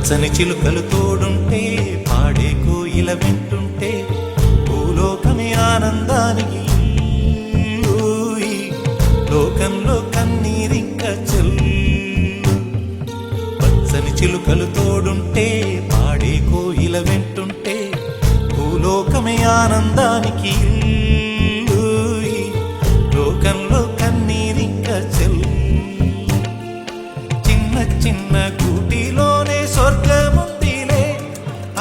పచ్చని చిలుకలు తోడుంటే పాడే కోయిల వింటుంటే భూలోకమే ఆనందానికి లోకంలో కన్నీరింక చెల్లు. పచ్చని చిలుకలు తోడుంటే పాడే కోయిల వింటుంటే భూలోకమే ఆనందానికి లోకంలో కన్నీరింక చెల్లు. చిన్న చిన్న గూటిలోనే స్వర్గముందిలే,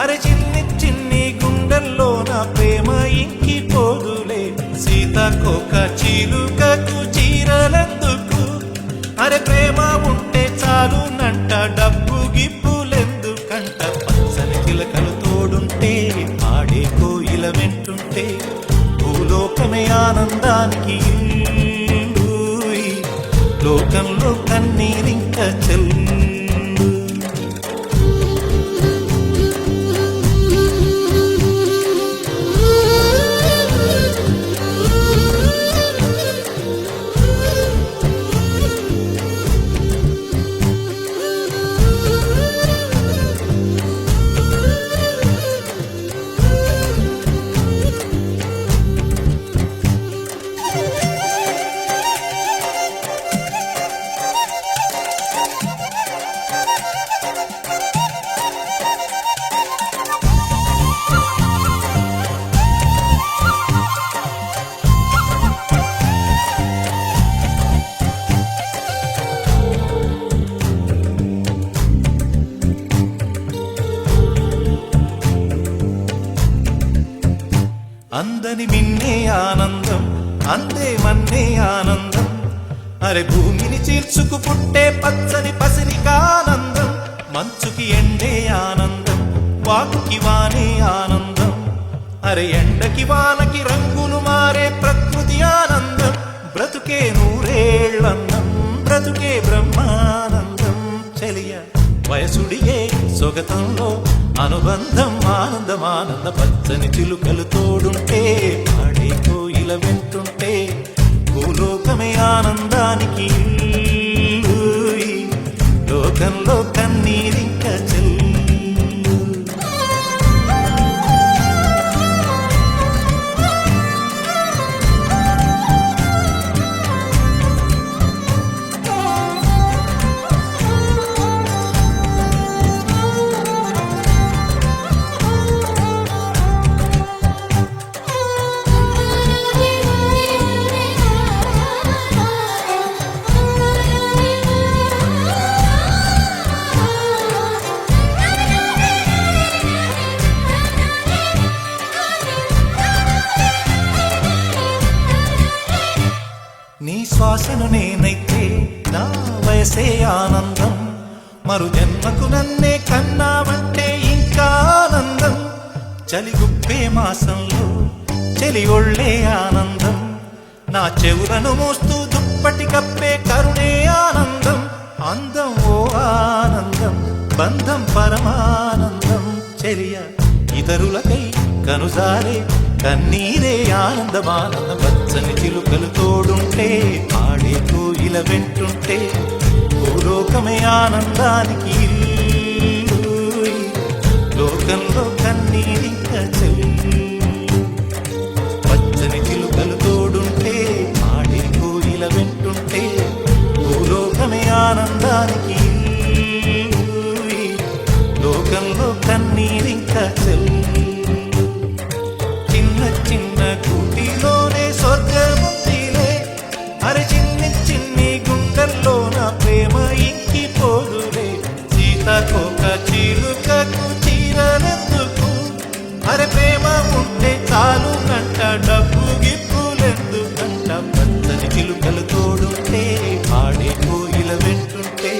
అరే చిన్ని చిన్ని గుండెల్లో నా ప్రేమ ఇంకిపోదులే. సీతాకోక చిలుకకు చీరలెందుకు, అరే ప్రేమ ఉంటే చాలునంట, డబ్బు గిప్పులెందుకంట. పచ్చని చిలకలు తోడుంటే పాడే కోయిల వింటుంటే భూలోకమే ఆనందానికి లోకంలో కన్నీరింక చెల్లు. అందని మిన్నే ఆనందం, అందే మన్నే ఆనందం, అరే భూమిని చీల్చుకు పుట్టే పచ్చని పసిరికానందం. మంచుకి ఎండే ఆనందం, వాకుకి వానే ఆనందం, అరే ఎండకి వానకి రంగులు మారే ప్రకృతి ఆనందం. బ్రతుకే నూరేళ్ళందం, బ్రతుకే బ్రహ్మానందం. చెలియ వయసుడియే సొగతంలో అనుబంధం ఆనందమానంద. పచ్చని చిలుకలు తోడుంటే పాడే కోయిల వింటుంటే భూలోకమే ఆనందానికి లోకంలో కన్నీరింక చెల్లు. నీ శ్వాసను నేనైతే నా వయసే ఆనందం, మరు జన్మకు నన్నే కన్నావంటే ఇంకా ఆనందం. చలిగుప్పే మాసంలో చెలి ఒళ్ళే ఆనందం, నా చెవులను మోస్తూ దుప్పటి కప్పే కరుణే ఆనందం. అందం ఓ ఆనందం, బంధం పరమానందం. చెలియ ఇతరులకై కనుసారే కన్నీరే ఆనందమానందం. పచ్చని చిలుకలు తోడుంటే పాడే కోయిల వింటుంటే భూలోకమే ఆనందానికి లోకంలో కన్నీరింక చెల్లు. పచ్చని చిలుకలు తోడుంటే పాడే కోయిల వింటుంటే భూలోకమే ఆనందానికి లోకంలో కన్నీరింక చెల్లు. చిన్న గూటిలోనే స్వర్గముందిలే, అరే చిన్ని చిన్ని గుండెల్లో నా ప్రేమ ఇంకిపోదులే. సీతాకోక చిలుకకు చీరలెందుకు, అరే ప్రేమ ఉంటే చాలునంట, డబ్బు గిప్పులెందుకంట. పచ్చని చిలుకలు తోడుంటే పాడే కోయిల వింటుంటే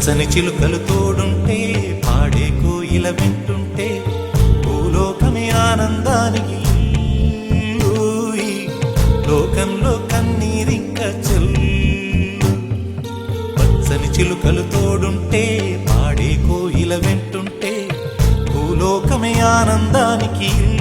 పచ్చని చిలుకలు తోడుంటే పాడే కోయిల వింటుంటే భూలోకమే ఆనందానికి ఊయి. లోకంలో కన్నీరింక చెల్లు. పచ్చని చిలుకలు తోడుంటే పాడే కోయిల వింటుంటే భూలోకమే ఆనందానికి